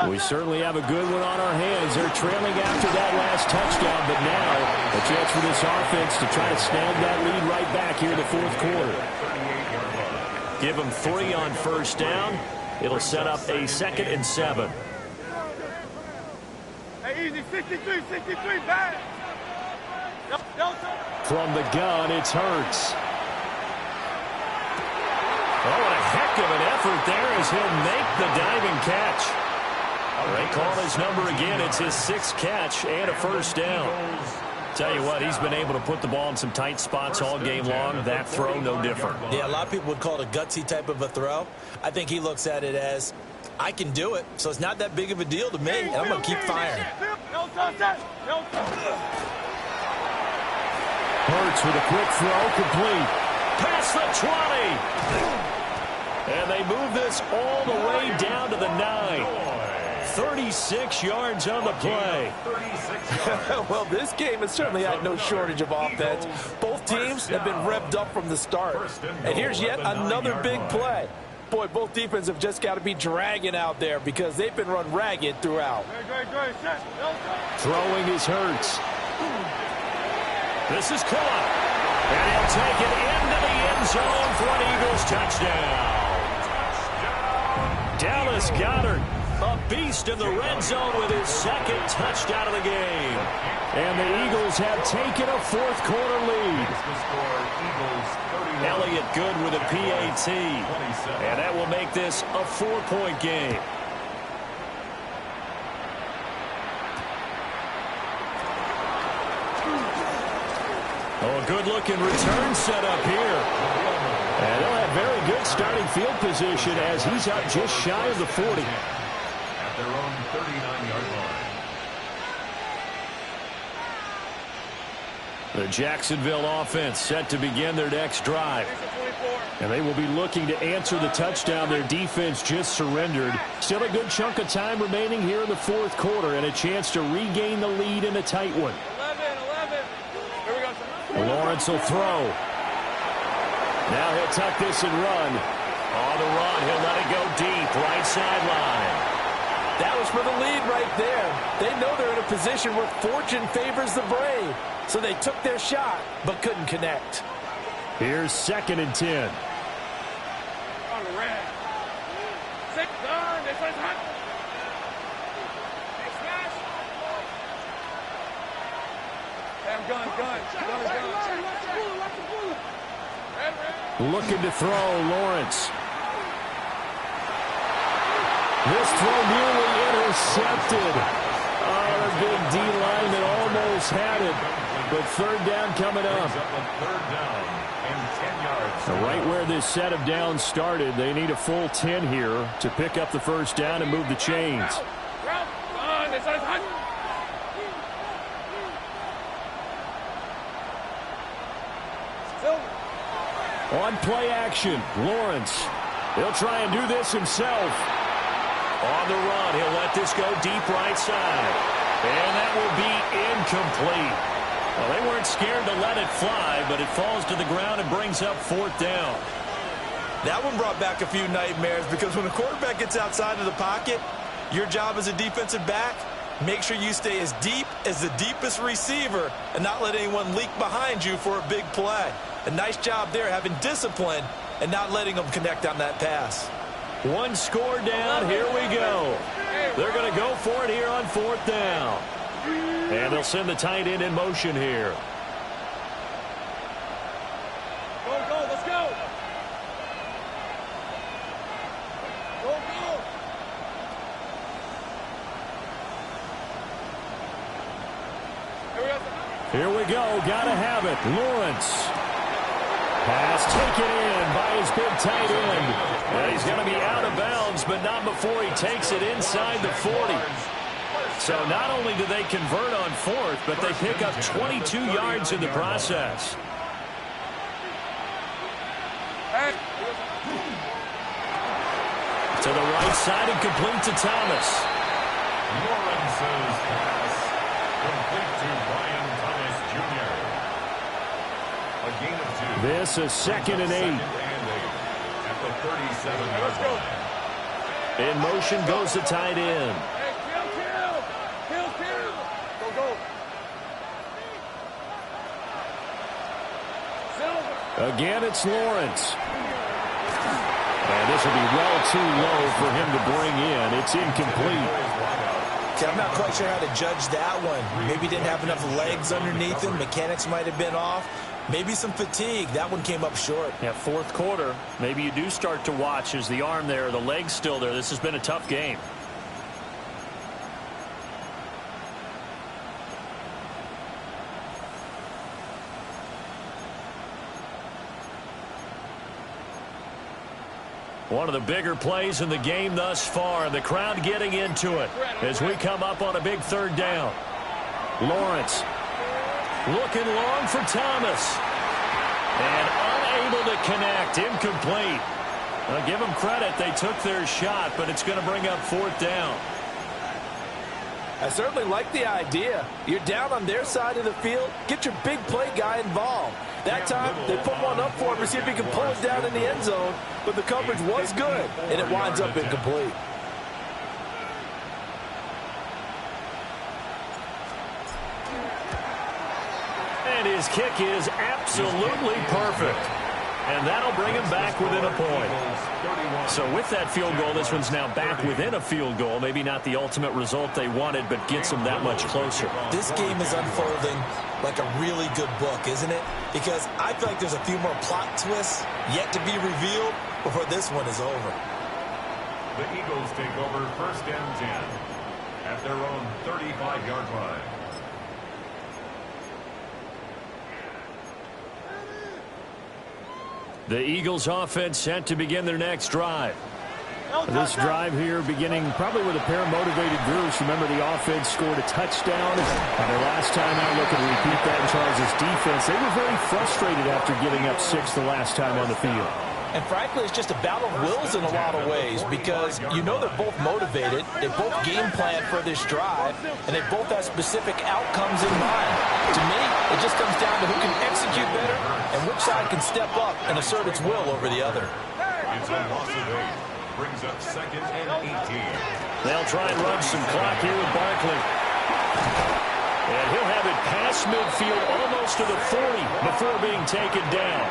We certainly have a good one on our hands. They're trailing after that last touchdown, but now a chance for this offense to try to snag that lead right back here in the 4th quarter. Give them 3 on first down. It'll set up a 2nd and 7.
Hey, easy, 63, back.
From the gun, it's Hurts. Oh, what a heck of an effort there as he'll make the diving catch. They call his number again. It's his 6th catch and a first down. Tell you what, he's been able to put the ball in some tight spots all game long. That throw, no different.
Yeah, a lot of people would call it a gutsy type of a throw. I think he looks at it as, I can do it, so it's not that big of a deal to me, and I'm going to keep firing.
Hurts with a quick throw, complete. Past the 20. And they move this all the way down to the 9. 36 yards on the play.
Well, this game has certainly had no shortage of offense. Both teams have been revved up from the start. And here's yet another big play. Boy, both defenses have just got to be dragging out there because they've been run ragged throughout.
Throwing is Hurts. This is caught. And he'll take it into the end zone for an Eagles touchdown. Dallas Goedert, a beast in the red zone with his second touchdown of the game. And the Eagles have taken a fourth-quarter lead. Elliott good with a PAT. And that will make this a 4-point game. Oh, a good-looking return set up here. And they'll have very good starting field position as he's out just shy of the 40.
At their own 39-yard line.
The Jacksonville offense set to begin their next drive. And they will be looking to answer the touchdown their defense just surrendered. Still a good chunk of time remaining here in the fourth quarter and a chance to regain the lead in a tight one.
11. Here we go.
Lawrence will throw. Now he'll tuck this and run. On the run, he'll let it go deep, right sideline.
That was for the lead right there. They know they're in a position where fortune favors the brave. So they took their shot, but couldn't connect.
Here's 2nd and 10.
On the red. 6 done. This one's hot. Hey, smash. Damn, gun.
Looking to throw, Lawrence. This throw nearly intercepted. Oh, the big D lineman almost had it. But third down coming up. Right where this set of downs started, they need a full 10 here to pick up the first down and move the chains. On play action, Lawrence. He'll try and do this himself. On the run, he'll let this go deep right side. And that will be incomplete. Well, they weren't scared to let it fly, but it falls to the ground and brings up 4th down.
That one brought back a few nightmares because when a quarterback gets outside of the pocket, your job as a defensive back, make sure you stay as deep as the deepest receiver and not let anyone leak behind you for a big play. A nice job there having discipline and not letting them connect on that pass.
One score down. Here we go. They're going to go for it here on 4th down. And they'll send the tight end in motion here.
Go, let's go. Go.
Here we go. Gotta have it. Lawrence. Pass taken in by his big tight end. And he's going to be out of bounds, but not before he takes it inside the 40. So not only do they convert on 4th, but they pick up 22 yards in the process. To the right side and complete to Thomas.
Lawrence's pass complete to Brian Thomas Jr. A gain of 2.
This is 2nd and 8.
At the 37-yard line.
In motion goes the tight end. Again, it's Lawrence. And this will be well too low for him to bring in. It's incomplete.
Okay, I'm not quite sure how to judge that one. Maybe didn't have enough legs underneath him. Mechanics might have been off. Maybe some fatigue. That one came up short.
Yeah, 4th quarter. Maybe you do start to watch as the arm there, the leg's still there. This has been a tough game. One of the bigger plays in the game thus far. The crowd getting into it as we come up on a big 3rd down. Lawrence looking long for Thomas. And unable to connect. Incomplete. I'll give them credit. They took their shot, but it's going to bring up 4th down.
I certainly like the idea. You're down on their side of the field. Get your big play guy involved. That time, they put one up for him to see if he can pull it down in the end zone. But the coverage was good, and it winds up incomplete.
And his kick is absolutely perfect. And that'll bring him back within a point. So with that field goal, this one's now back within a field goal. Maybe not the ultimate result they wanted, but gets them that much closer.
This game is unfolding like a really good book, isn't it? Because I feel like there's a few more plot twists yet to be revealed before this one is over.
The Eagles take over 1st and 10 at their own 35-yard line.
The Eagles offense set to begin their next drive.
This drive here beginning probably with a pair of motivated groups. Remember, the offense scored a touchdown. And their last time out, looking to repeat that in Charles' defense. They were very frustrated after giving up 6 the last time on the field.
And frankly, it's just a battle of wills in a lot of ways because you know they're both motivated. They both game plan for this drive, and they both have specific outcomes in mind. To me, it just comes down to who can execute better and which side can step up and assert its will over the other.
It's a loss of 8. Brings up 2nd and 18.
They'll try and run some clock here with Barkley. And he'll have it past midfield almost to the 40 before being taken down.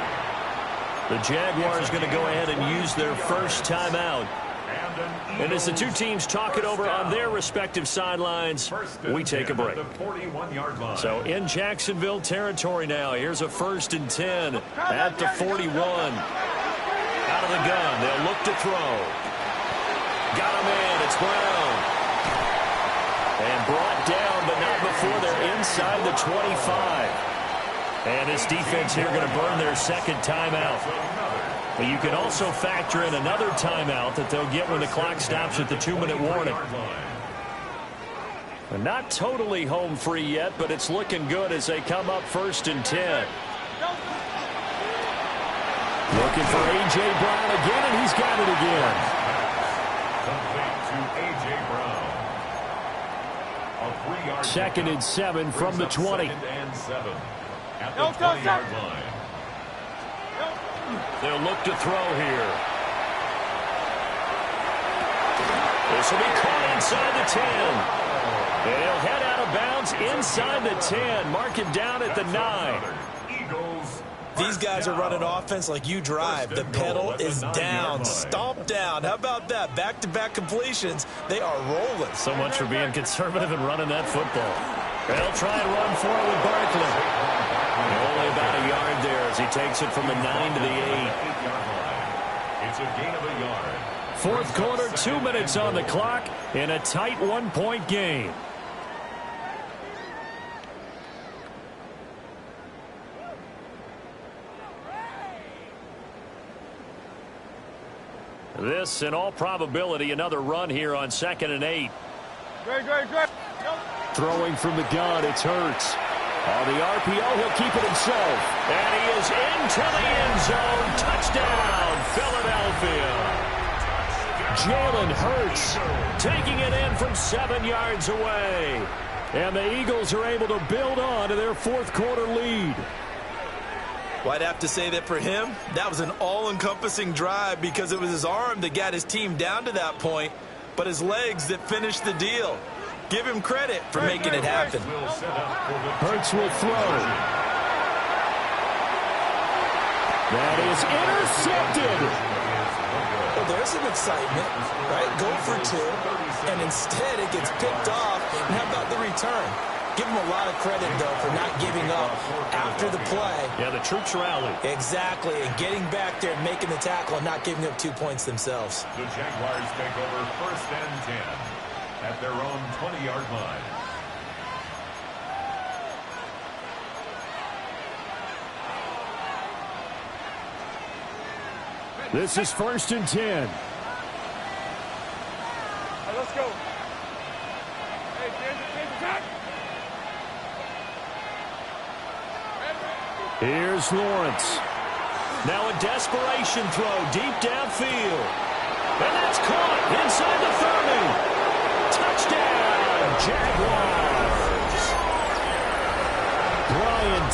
The Jaguars going to go ahead and use their first timeout. And as the two teams talk it over on their respective sidelines, we take a break. So in Jacksonville territory now, here's a 1st and 10 at the 41. Out of the gun, they'll look to throw. Got him in, it's Brown. And brought down, but not before they're inside the 25. And this defense here going to burn their second timeout. But you can also factor in another timeout that they'll get when the clock stops at the 2-minute warning. They're not totally home free yet, but it's looking good as they come up 1st and 10. Looking for A.J. Brown again, and he's got it again.
Complete to A.J. Brown. A 3-yard
2nd and 7 from the 20.
2nd and 7 at the 20-yard line.
They'll look to throw here. This will be caught inside the 10. And he'll head out of bounds inside the 10. Mark it down at the 9.
Eagles.
These guys are running offense like you drive. The pedal is down, stomped down. How about that? Back-to-back completions. They are rolling.
So much for being conservative and running that football. They'll try and run for it with Barkley. Only about a yard there as he takes it from the 9 to the 8.
It's a gain of a yard.
4th quarter, 2 minutes on the clock in a tight 1-point game. This, in all probability, another run here on 2nd and 8. Throwing from the gun, it's Hurts. On the RPO, he'll keep it himself. And he is into the end zone. Touchdown, Philadelphia. Jalen Hurts taking it in from 7 yards away. And the Eagles are able to build on to their 4th quarter lead.
Well, I'd have to say that for him, that was an all-encompassing drive because it was his arm that got his team down to that point, but his legs that finished the deal. Give him credit for making it happen.
Hurts will throw. That is intercepted.
Well, there's some excitement, right? Go for 2, and instead it gets picked off. And how about the return? Give him a lot of credit, though, for not giving up after the play.
Yeah, the troops rally.
Exactly, and getting back there and making the tackle and not giving up 2 points themselves.
The Jaguars take over 1st and 10 at their own 20-yard line.
This is 1st and 10.
Let's go. Hey, change attack.
Here's Lawrence. Now a desperation throw deep downfield. And that's caught inside the 30. Touchdown, Jaguars.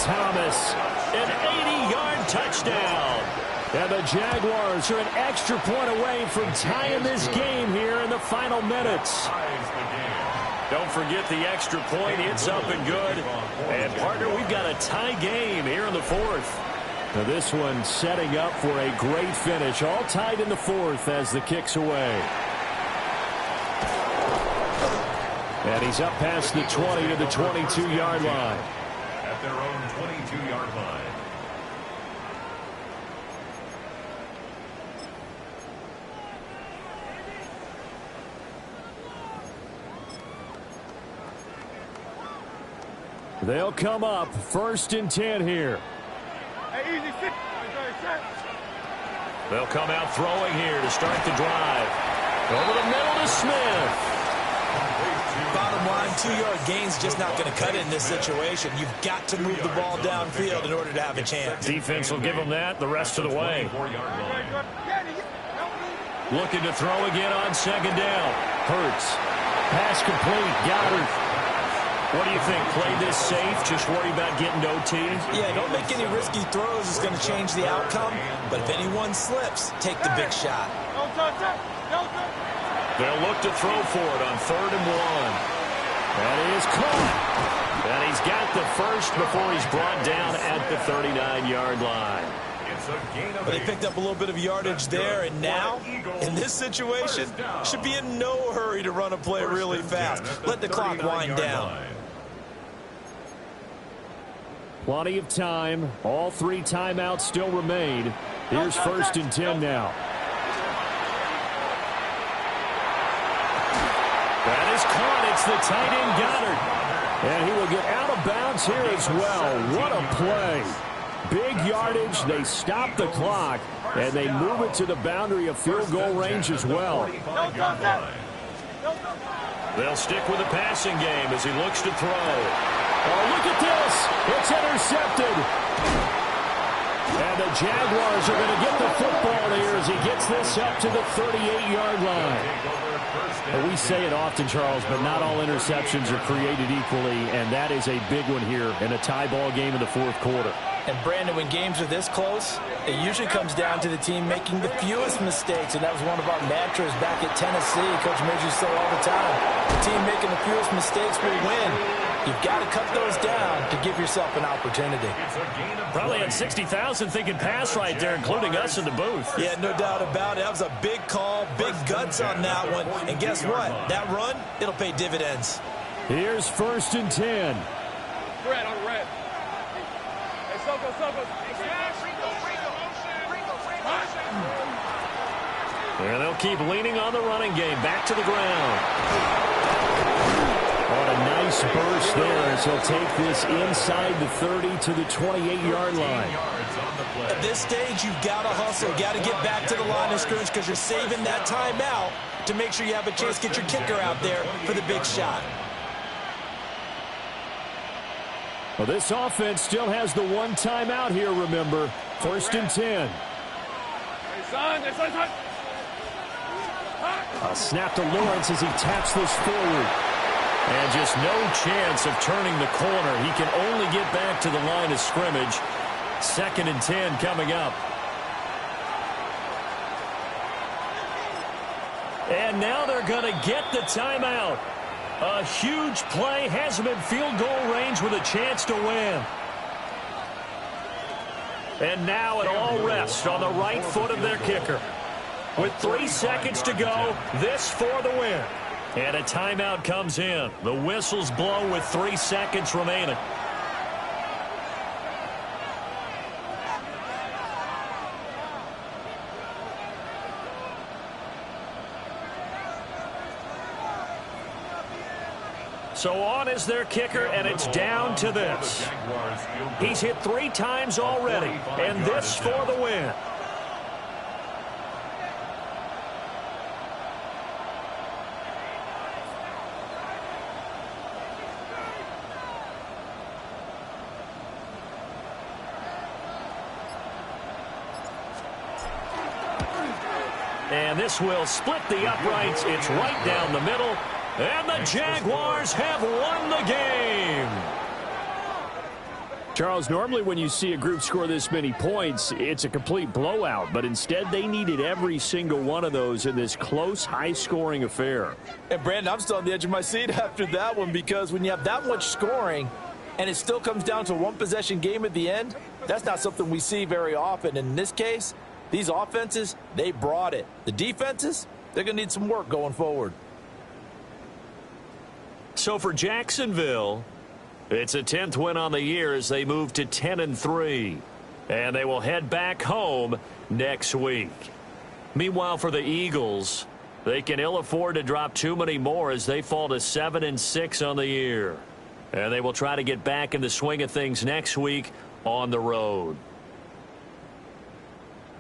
Thomas, an 80-yard touchdown. And the Jaguars are an extra point away from tying this game here in the final minutes. Don't forget the extra point. It's up and good. And, partner, we've got a tie game here in the fourth. Now this one setting up for a great finish. All tied in the fourth as the kick's away. And he's up past the 20 to the 22-yard line.
At their own 22-yard line.
They'll come up 1st and 10 here.
Hey, easy, sit.
They'll come out throwing here to start the drive. Over the middle to Smith.
Bottom line, 2-yard gain's just not going to cut it in this situation. You've got to move the ball downfield in order to have a chance.
Defense will give them that the rest of the way. Looking to throw again on 2nd down. Hurts. Pass complete. Goddard. What do you think? Play this safe? Just worry about getting OT?
Yeah, don't make any risky throws. It's going to change the outcome. But if anyone slips, take the big shot.
They'll look to throw for it on 3rd and 1. That is caught. And he's got the first before he's brought down at the 39-yard line.
But they picked up a little bit of yardage there, and now, in this situation, should be in no hurry to run a play really fast. Let the clock wind down.
Plenty of time. All 3 timeouts still remain. Here's 1st and 10 now. That is caught. It's the tight end Goddard. And he will get out of bounds here as well. What a play. Big yardage. They stop the clock, and they move it to the boundary of field goal range as well. They'll stick with the passing game as he looks to throw. Oh, look at this. It's intercepted. And the Jaguars are going to get the football here as he gets this up to the 38-yard line. Well, we say it often, Charles, but not all interceptions are created equally, and that is a big one here in a tie ball game in the 4th quarter.
And, Brandon, when games are this close, it usually comes down to the team making the fewest mistakes, and that was one of our mantras back at Tennessee. Coach Midge used to say all the time, the team making the fewest mistakes will win. You've got to cut those down to give yourself an opportunity.
Probably had 60,000 thinking pass right there, including us in the booth.
Yeah, no doubt about it. That was a big call, big guts on that one. And guess what? That run, it'll pay dividends.
Here's 1st and 10.
Red on red. Hey, Soko.
And they'll keep leaning on the running game. Back to the ground. On a nice burst there as he'll take this inside the 30 to the 28-yard line.
At this stage, you've got to hustle. Got to get back to the line of scrimmage because you're saving that timeout to make sure you have a chance to get your kicker out there for the big shot.
Well, this offense still has the 1 timeout here, remember. 1st and 10.
Hey, son.
A snap to Lawrence as he taps this forward. And just no chance of turning the corner. He can only get back to the line of scrimmage. 2nd and 10 coming up. And now they're going to get the timeout. A huge play has him in field goal range with a chance to win. And now it all rests on the right foot of their kicker. With 3 seconds to go, this for the win. And a timeout comes in. The whistles blow with 3 seconds remaining. So on is their kicker, and it's down to this. He's hit 3 times already, and this for the win. And this will split the uprights. It's right down the middle. And the Jaguars have won the game.
Charles, normally when you see a group score this many points, it's a complete blowout. But instead, they needed every single one of those in this close, high-scoring affair.
And, Brandon, I'm still on the edge of my seat after that one because when you have that much scoring and it still comes down to a one-possession game at the end, that's not something we see very often. And in this case, these offenses, they brought it. The defenses, they're going to need some work going forward.
So for Jacksonville, it's a 10th win on the year as they move to 10-3. And they will head back home next week. Meanwhile, for the Eagles, they can ill afford to drop too many more as they fall to 7-6 on the year. And they will try to get back in the swing of things next week on the road.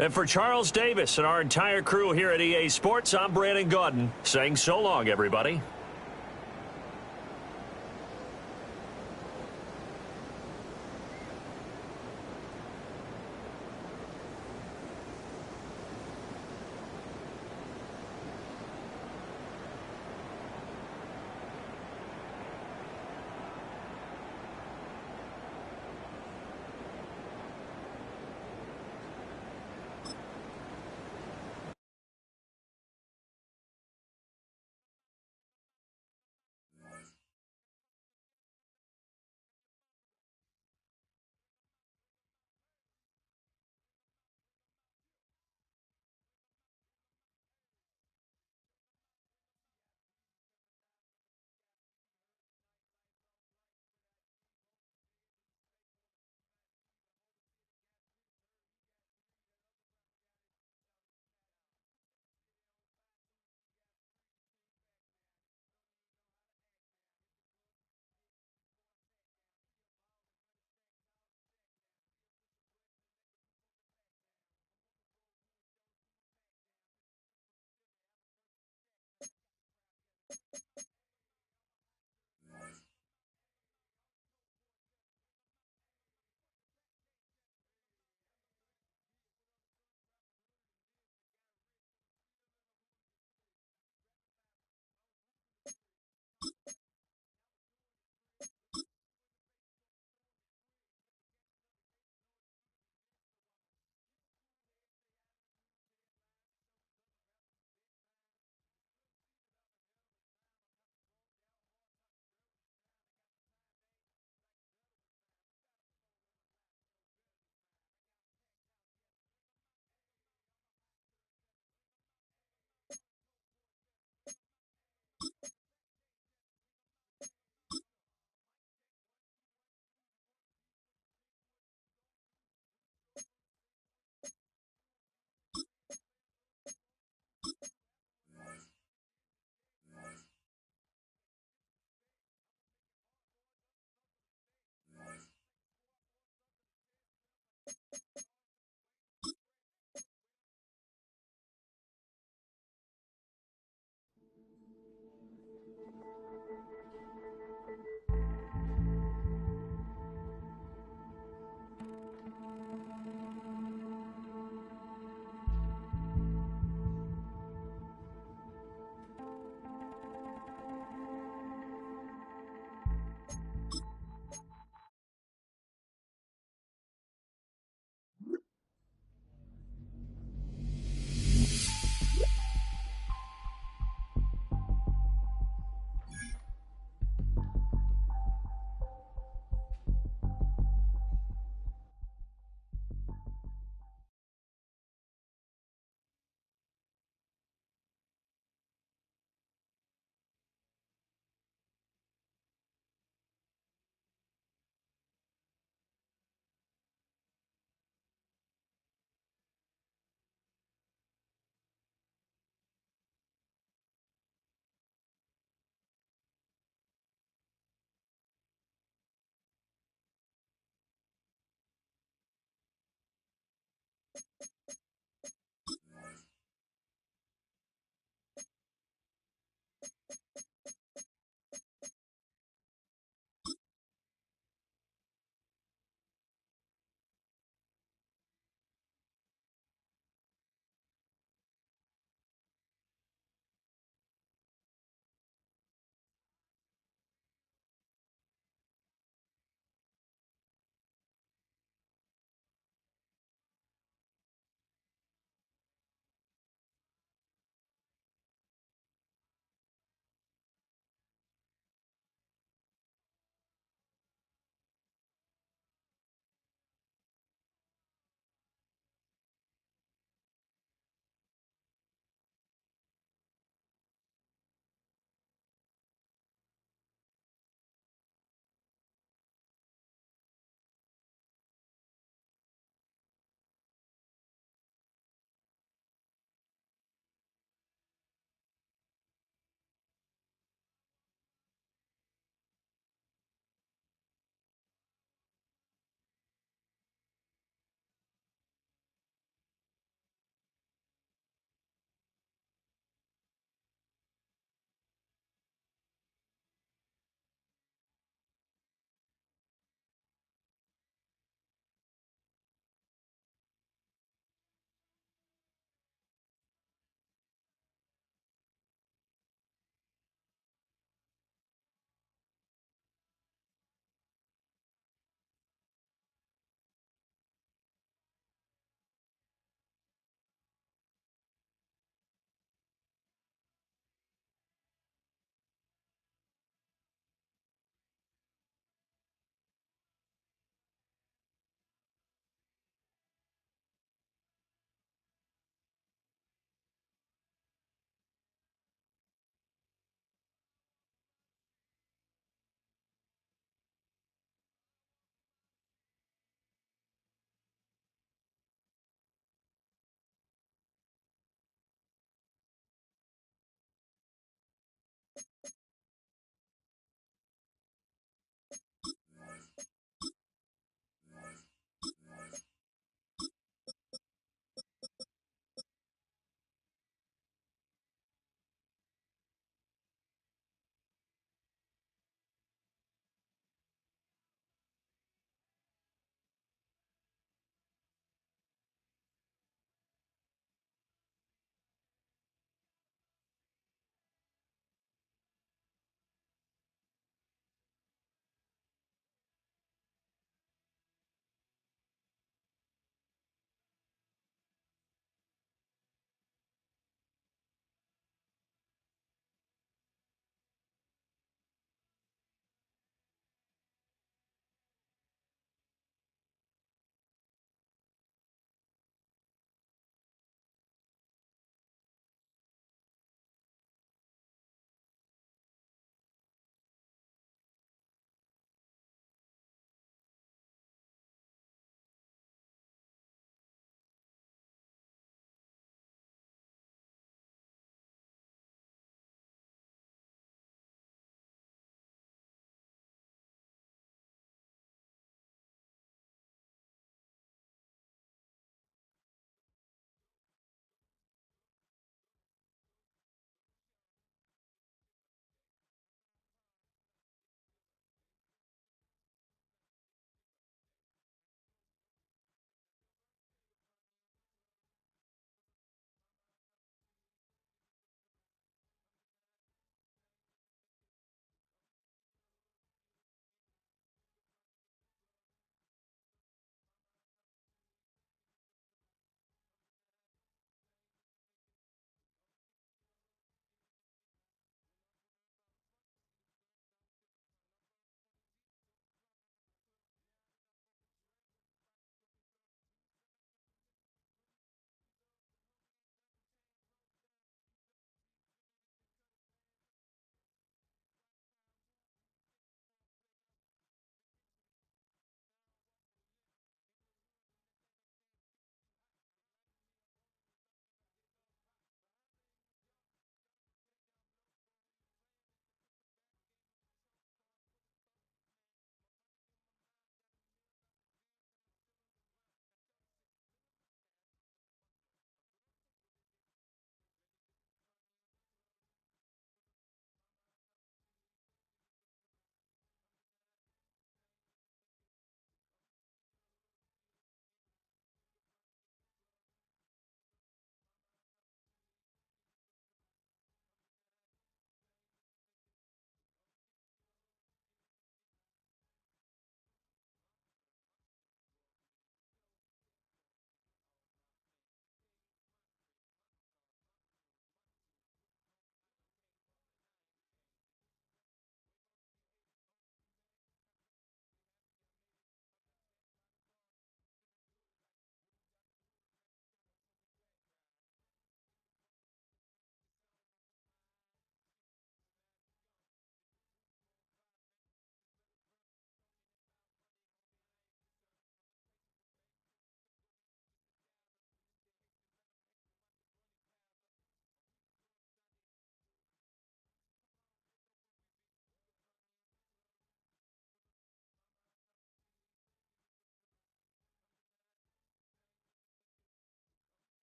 And for Charles Davis and our entire crew here at EA Sports, I'm Brandon Gaudin saying so long, everybody.